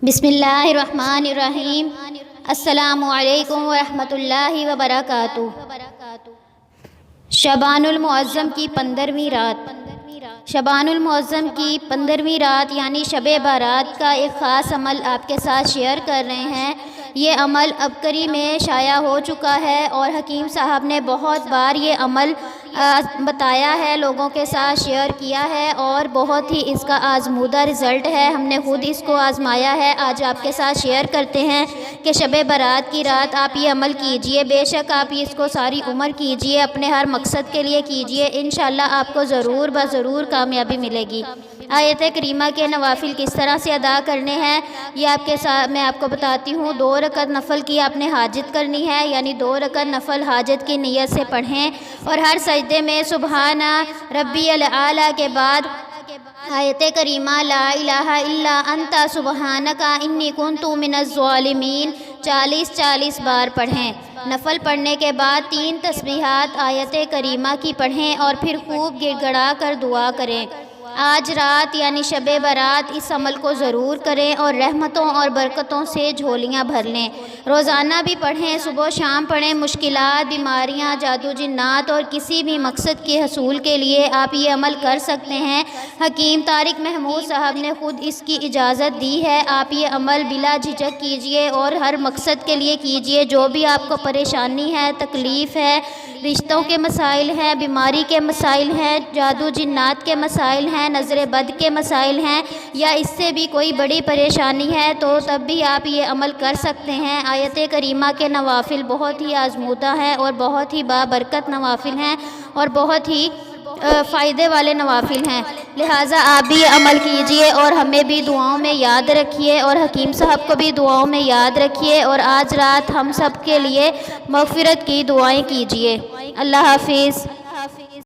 بسم اللہ الرحمن الرحیم۔ السلام علیکم ورحمۃ اللہ وبرکاتہ۔ شعبان المعظم کی 15ویں رات۔ شعبان المعظم کی 15ویں رات یعنی شب بارات کا ایک خاص عمل آپ کے ساتھ شیئر کر رہے ہیں۔ یہ عمل ابکری میں شائع ہو چکا ہے اور حکیم صاحب نے بہت بار یہ عمل بتایا ہے، لوگوں کے ساتھ شیئر کیا ہے اور بہت ہی اس کا آزمودہ رزلٹ ہے۔ ہم نے خود اس کو آزمایا ہے۔ آج آپ کے ساتھ شیئر کرتے ہیں کہ شب بارات کی رات آپ یہ عمل کیجئے، بے شک آپ اس کو ساری عمر کیجئے، اپنے ہر مقصد کے لیے کیجئے، انشاءاللہ آپ کو ضرور بضرور کامیابی ملے گی۔ آیت کریمہ کے نوافل کس طرح سے ادا کرنے ہیں یہ آپ کے ساتھ میں آپ کو بتاتی ہوں۔ 2 رکعت نفل کی آپ نے حاجت کرنی ہے، یعنی 2 رکعت نفل حاجت کی نیت سے پڑھیں اور ہر سجدے میں سبحان ربی الاعلیٰ کے بعد آیت کریمہ لا الہ الا انت سبحانک انی کنت من الظالمین 40 بار پڑھیں۔ نفل پڑھنے کے بعد 3 تسبیحات آیت کریمہ کی پڑھیں اور پھر خوب گڑ گڑا کر دعا کریں۔ آج رات یعنی شب بارات اس عمل کو ضرور کریں اور رحمتوں اور برکتوں سے جھولیاں بھر لیں۔ روزانہ بھی پڑھیں، صبح و شام پڑھیں۔ مشکلات، بیماریاں، جادو جنات اور کسی بھی مقصد کے حصول کے لیے آپ یہ عمل کر سکتے ہیں۔ حکیم طارق محمود صاحب نے خود اس کی اجازت دی ہے۔ آپ یہ عمل بلا جھجک کیجئے اور ہر مقصد کے لیے کیجئے۔ جو بھی آپ کو پریشانی ہے، تکلیف ہے، رشتوں کے مسائل ہیں، بیماری کے مسائل ہیں، جادو جنات کے مسائل ہیں، نظر بد کے مسائل ہیں یا اس سے بھی کوئی بڑی پریشانی ہے تو تب بھی آپ یہ عمل کر سکتے ہیں۔ آیت کریمہ کے نوافل بہت ہی آزمودہ ہیں اور بہت ہی بابرکت نوافل ہیں اور بہت ہی فائدے والے نوافل ہیں، لہٰذا آپ بھی یہ عمل کیجئے اور ہمیں بھی دعاؤں میں یاد رکھیے اور حکیم صاحب کو بھی دعاؤں میں یاد رکھیے اور آج رات ہم سب کے لیے مغفرت کی دعائیں کیجئے۔ اللہ حافظ۔